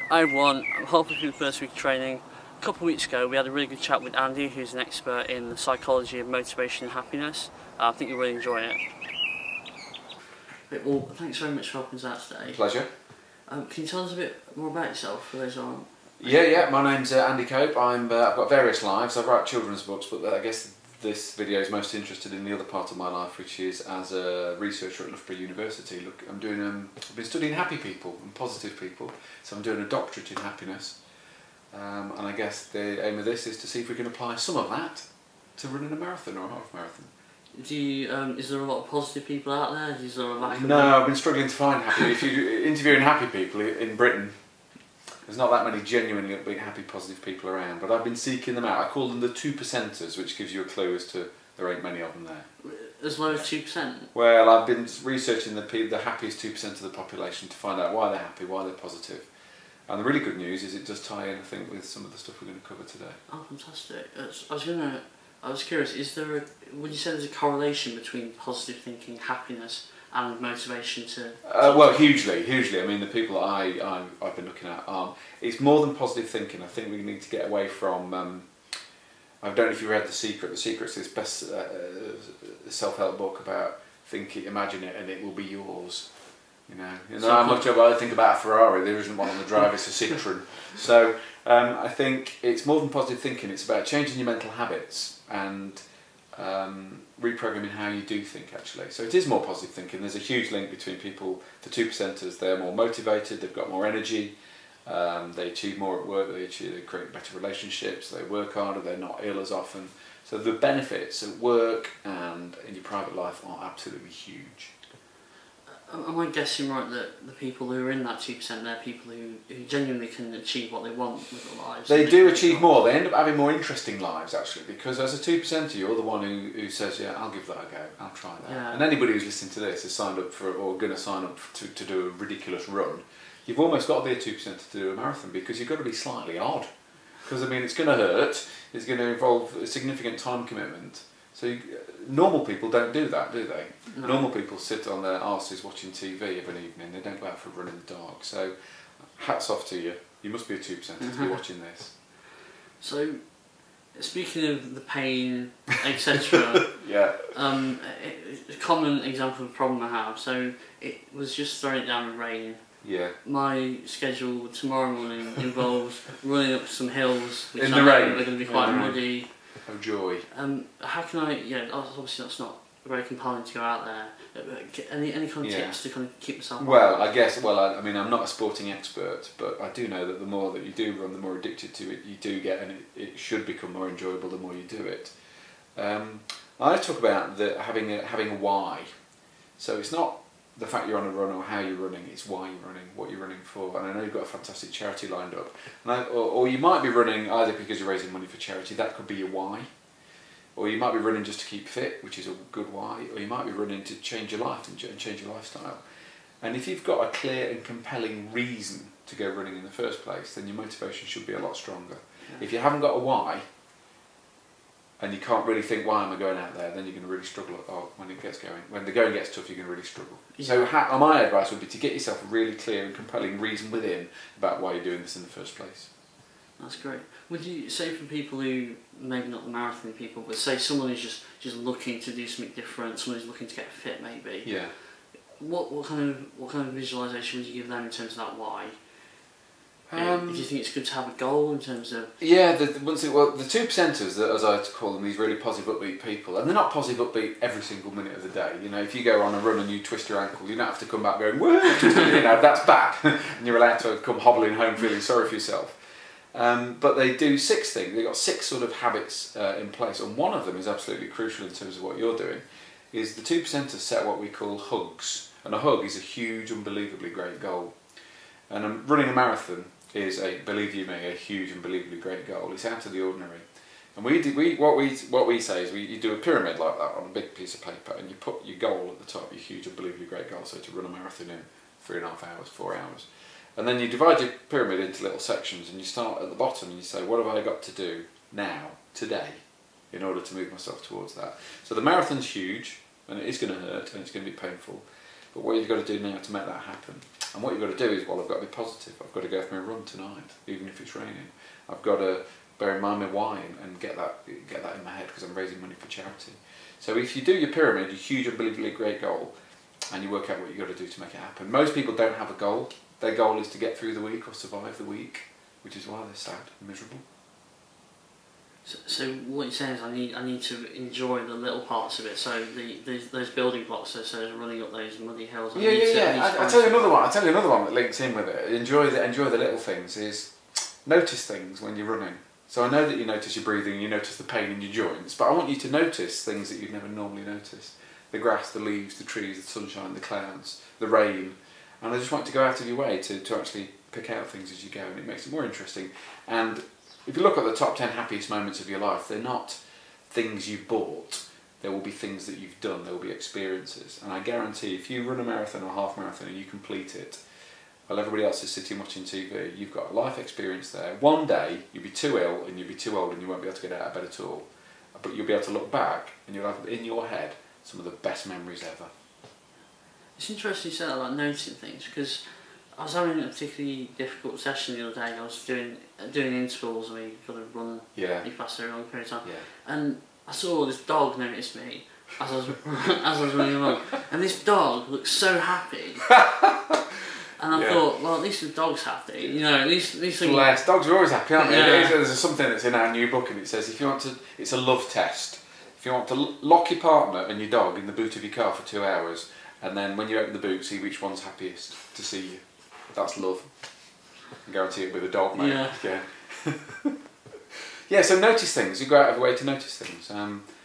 Hi everyone, I'm halfway through the first week of training. A couple of weeks ago we had a really good chat with Andy, who's an expert in the psychology of motivation and happiness. I think you'll really enjoy it. Well, thanks very much for helping us out today. Pleasure. Can you tell us a bit more about yourself for those who aren't? Yeah, my name's Andy Cope. I've got various lives. I write children's books, but I guess this video is most interested in the other part of my life, which is as a researcher at Loughborough University. Look, I've been studying happy people and positive people, so I'm doing a doctorate in happiness. And I guess the aim of this is to see if we can apply some of that to running a marathon or a half marathon. Is there a lot of positive people out there? Is there a lack of No, I've been struggling to find happy. If you're interviewing happy people in Britain, there's not that many genuinely upbeat, happy, positive people around, but I've been seeking them out. I call them the 2%ers, which gives you a clue as to there ain't many of them there. As low as 2%? Well, I've been researching the happiest 2% of the population to find out why they're happy, why they're positive. And the really good news is it does tie in, I think, with some of the stuff we're going to cover today. Oh, fantastic. I was curious, would you say there's a correlation between positive thinking, happiness, and motivation to... Well, hugely. I mean, the people that I've been looking at, it's more than positive thinking. I think we need to get away from... I don't know if you read The Secret. The Secret's this best self-help book about imagine it and it will be yours. You know how much I think about a Ferrari, there isn't one on the drive, it's a Citroen. So I think it's more than positive thinking, it's about changing your mental habits and reprogramming how you do think, actually. So it is more positive thinking. There's a huge link between people, the 2%ers, they're more motivated, they've got more energy, they achieve more at work, they create better relationships, they work harder, they're not ill as often. So the benefits at work and in your private life are absolutely huge. Am I guessing right that the people who are in that 2%, they're people who genuinely can achieve what they want with their lives? They do achieve more. They end up having more interesting lives, actually, because as a 2%er, you're the one who says, yeah, I'll give that a go, I'll try that. Yeah. And anybody who's listening to this has signed up for, or going to sign up to do a ridiculous run. You've almost got to be a 2%er to do a marathon, because you've got to be slightly odd. Because, I mean, it's going to hurt, it's going to involve a significant time commitment. So normal people don't do that, do they? No. Normal people sit on their arses watching TV of an evening, they don't go out for a run in the dark. So hats off to you. You must be a 2%er to be watching this. So, speaking of the pain, etc. Yeah. A common example of a problem I have. So it was just throwing it down with rain. Yeah. My schedule tomorrow morning involves running up some hills, which in the rain. Are going to be quite muddy. Oh joy. How can I? Yeah, obviously that's not very compelling to go out there. Any kind of tips to kind of keep yourself? Well, I guess. Well, I mean, I'm not a sporting expert, but I do know that the more that you do run, the more addicted to it you do get, and it should become more enjoyable the more you do it. I talk about having a why. So it's not the fact you're on a run or how you're running, it's why you're running, what you're running for. And I know you've got a fantastic charity lined up. And or you might be running either because you're raising money for charity, that could be your why. Or you might be running just to keep fit, which is a good why. Or you might be running to change your life and change your lifestyle. And if you've got a clear and compelling reason to go running in the first place, then your motivation should be a lot stronger. Yeah. If you haven't got a why, and you can't really think, why am I going out there, then you're going to really struggle when it gets going. When the going gets tough, you're going to really struggle. Yeah. So my advice would be to get yourself a really clear and compelling reason within about why you're doing this in the first place. That's great. Would you say for people who, maybe not the marathon people, but say someone who's just looking to do something different, someone who's looking to get fit maybe, yeah. What kind of visualisation would you give them in terms of that why? Do you think it's good to have a goal in terms of... Yeah, the 2%ers, as I call them, these really positive upbeat people, and they're not positive upbeat every single minute of the day. You know, if you go on a run and you twist your ankle, you don't have to come back going, whoa, you know, that's bad. And you're allowed to come hobbling home feeling sorry for yourself. But they do 6 things. They've got 6 sort of habits in place, and one of them is absolutely crucial in terms of what you're doing, is the 2%ers set what we call hugs. And a hug is a huge, unbelievably great goal. And running a marathon is, believe you me, a huge, unbelievably great goal. It's out of the ordinary. And what we say is you do a pyramid like that on a big piece of paper, and you put your goal at the top, your huge, unbelievably great goal, so to run a marathon in 3.5 hours, 4 hours. And then you divide your pyramid into little sections, and you start at the bottom and you say, what have I got to do now, today, in order to move myself towards that? So the marathon's huge, and it is going to hurt, and it's going to be painful. But what you've got to do now to make that happen. And what you've got to do is, well, I've got to be positive. I've got to go for my run tonight, even if it's raining. I've got to bear in mind my why and get that in my head because I'm raising money for charity. So if you do your pyramid, your huge, unbelievably great goal, and you work out what you've got to do to make it happen. Most people don't have a goal. Their goal is to get through the week or survive the week, which is why they're sad and miserable. So what you're saying is I need to enjoy the little parts of it. So those building blocks, so running up those muddy hills. I'll tell you another one. I'll tell you another one that links in with it. Enjoy the little things. Is notice things when you're running. So I know that you notice your breathing, you notice the pain in your joints, but I want you to notice things that you'd never normally notice: the grass, the leaves, the trees, the sunshine, the clouds, the rain. And I just want you to go out of your way to actually pick out things as you go, and it makes it more interesting. And if you look at the top 10 happiest moments of your life, they're not things you've bought. There will be things that you've done. There will be experiences. And I guarantee if you run a marathon or a half marathon and you complete it, while everybody else is sitting watching TV, you've got a life experience there. One day, you'll be too ill and you'll be too old and you won't be able to get out of bed at all. But you'll be able to look back and you'll have in your head some of the best memories ever. It's interesting you said that about noticing things, because I was having a particularly difficult session the other day. I was doing intervals where you've got to run really fast over a long period of time, and I saw this dog notice me as I was running along, and this dog looked so happy. And I thought, well, at least the dog's happy, you know. At least bless. Dogs are always happy, aren't they? There's something that's in our new book, and it says if you want to, it's a love test. If you want to lock your partner and your dog in the boot of your car for 2 hours, and then when you open the boot, see which one's happiest to see you. That's love. I guarantee it with a dog, mate. Yeah. Yeah. So notice things. You go out of your way to notice things.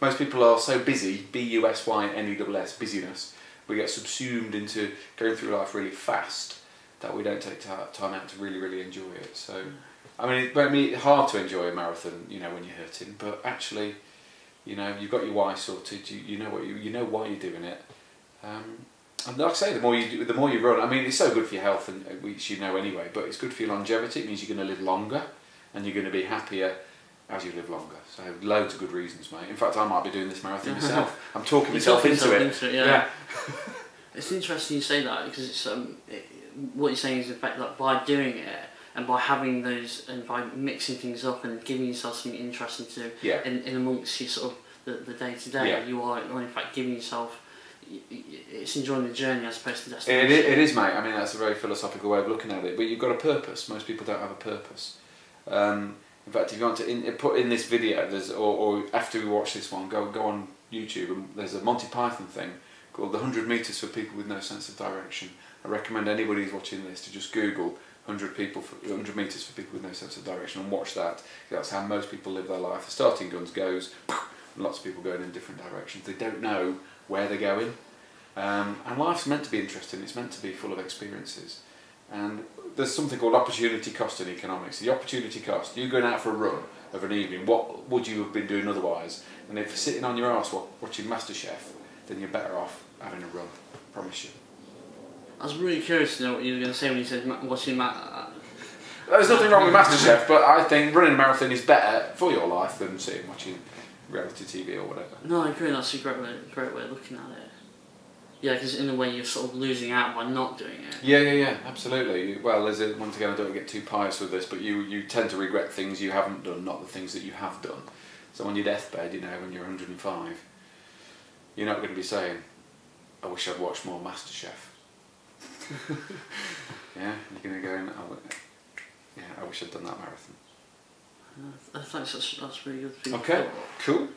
Most people are so busy, BUSYNESS, busyness. We get subsumed into going through life really fast that we don't take time out to really, really enjoy it. So, I mean, it might be hard to enjoy a marathon, you know, when you're hurting. But actually, you know, you've got your why sorted. You know what you know why you're doing it. And like I say, the more you run, I mean, it's so good for your health, and which you know anyway. But it's good for your longevity. It means you're going to live longer, and you're going to be happier as you live longer. So loads of good reasons, mate. In fact, I might be doing this marathon myself. I'm talking myself into it. Yeah. It's interesting you say that, because it's what you're saying is, in fact, that by doing it and by having those and by mixing things up and giving yourself something interesting to do in amongst your sort of the day to day, you are in fact giving yourself. It's enjoying the journey as opposed to the destination. It is, mate. I mean, that's a very philosophical way of looking at it. But you've got a purpose. Most people don't have a purpose. In fact, if you want to put in this video, or after we watch this one, go on YouTube, and there's a Monty Python thing called the 100 metres for people with no sense of direction. I recommend anybody who's watching this to just Google 100 metres for people with no sense of direction and watch that. That's how most people live their life. The starting guns goes, and lots of people going in different directions. They don't know where they're going. And life's meant to be interesting. It's meant to be full of experiences. And there's something called opportunity cost in economics. The opportunity cost, you going out for a run of an evening, what would you have been doing otherwise? And if you're sitting on your arse watching MasterChef, then you're better off having a run, I promise you. I was really curious to know what you were going to say when you said watching There's nothing wrong with MasterChef, but I think running a marathon is better for your life than sitting watching reality TV or whatever. No, I agree, that's a great way of looking at it. Yeah, because in a way you're sort of losing out by not doing it. Yeah, absolutely. Well, once again, I don't get too pious with this, but you tend to regret things you haven't done, not the things that you have done. So on your deathbed, you know, when you're 105, you're not going to be saying, I wish I'd watched more MasterChef. Yeah, you're going to go, I wish I'd done that marathon. Thanks, that's really good. Okay, cool.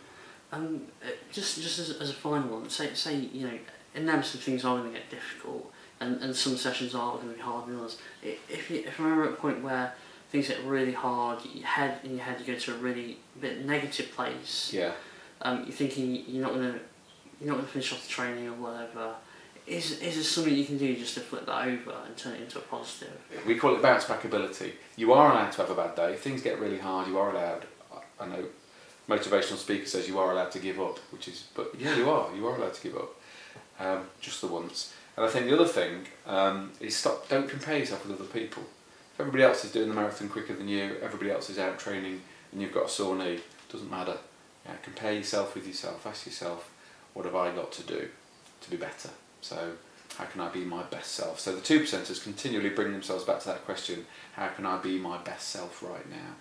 Just as a final one, say you know, inevitably things are going to get difficult, and some sessions are going to be hard than others. If I'm at a point where things get really hard, in your head you go to a really bit negative place. Yeah. You're thinking you're not going to finish off the training or whatever. Is there something you can do just to flip that over and turn it into a positive? We call it bounce back ability. You are allowed to have a bad day. If things get really hard, you are allowed. I know motivational speaker says you are allowed to give up, but yeah, you are allowed to give up, just the once. And I think the other thing is don't compare yourself with other people. If everybody else is doing the marathon quicker than you, everybody else is out training, and you've got a sore knee, doesn't matter. Yeah, compare yourself with yourself. Ask yourself, what have I got to do to be better? So how can I be my best self? So the 2%ers continually bring themselves back to that question, how can I be my best self right now?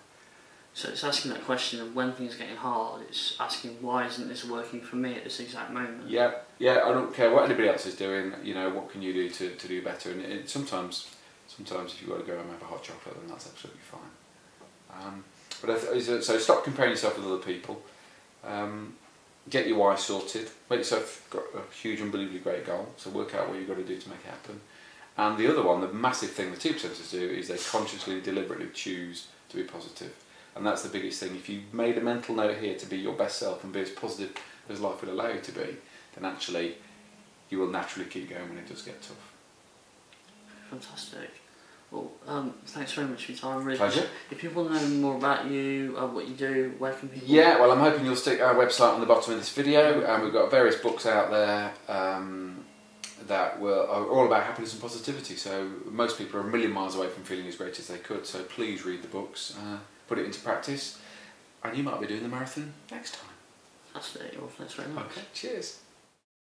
So it's asking that question of when things are getting hard, it's asking why isn't this working for me at this exact moment? Yeah, I don't care what anybody else is doing, you know, what can you do to do better? And sometimes if you've got to go and have a hot chocolate, then that's absolutely fine. So stop comparing yourself with other people. Get your why sorted. Make yourself got a huge, unbelievably great goal. So work out what you've got to do to make it happen. And the other one, the massive thing the 2%ers do, is they consciously, deliberately choose to be positive. And that's the biggest thing. If you made a mental note here to be your best self and be as positive as life will allow you to be, then actually you will naturally keep going when it does get tough. Fantastic. Well, thanks very much for your time. Really. Pleasure. If people want to know more about you, what you do, where can people... Yeah, well, I'm hoping you'll stick our website on the bottom of this video, and we've got various books out there that are all about happiness and positivity. So most people are a million miles away from feeling as great as they could, so please read the books, put it into practice, and you might be doing the marathon next time. Fantastic. Well, thanks very much. Okay, cheers.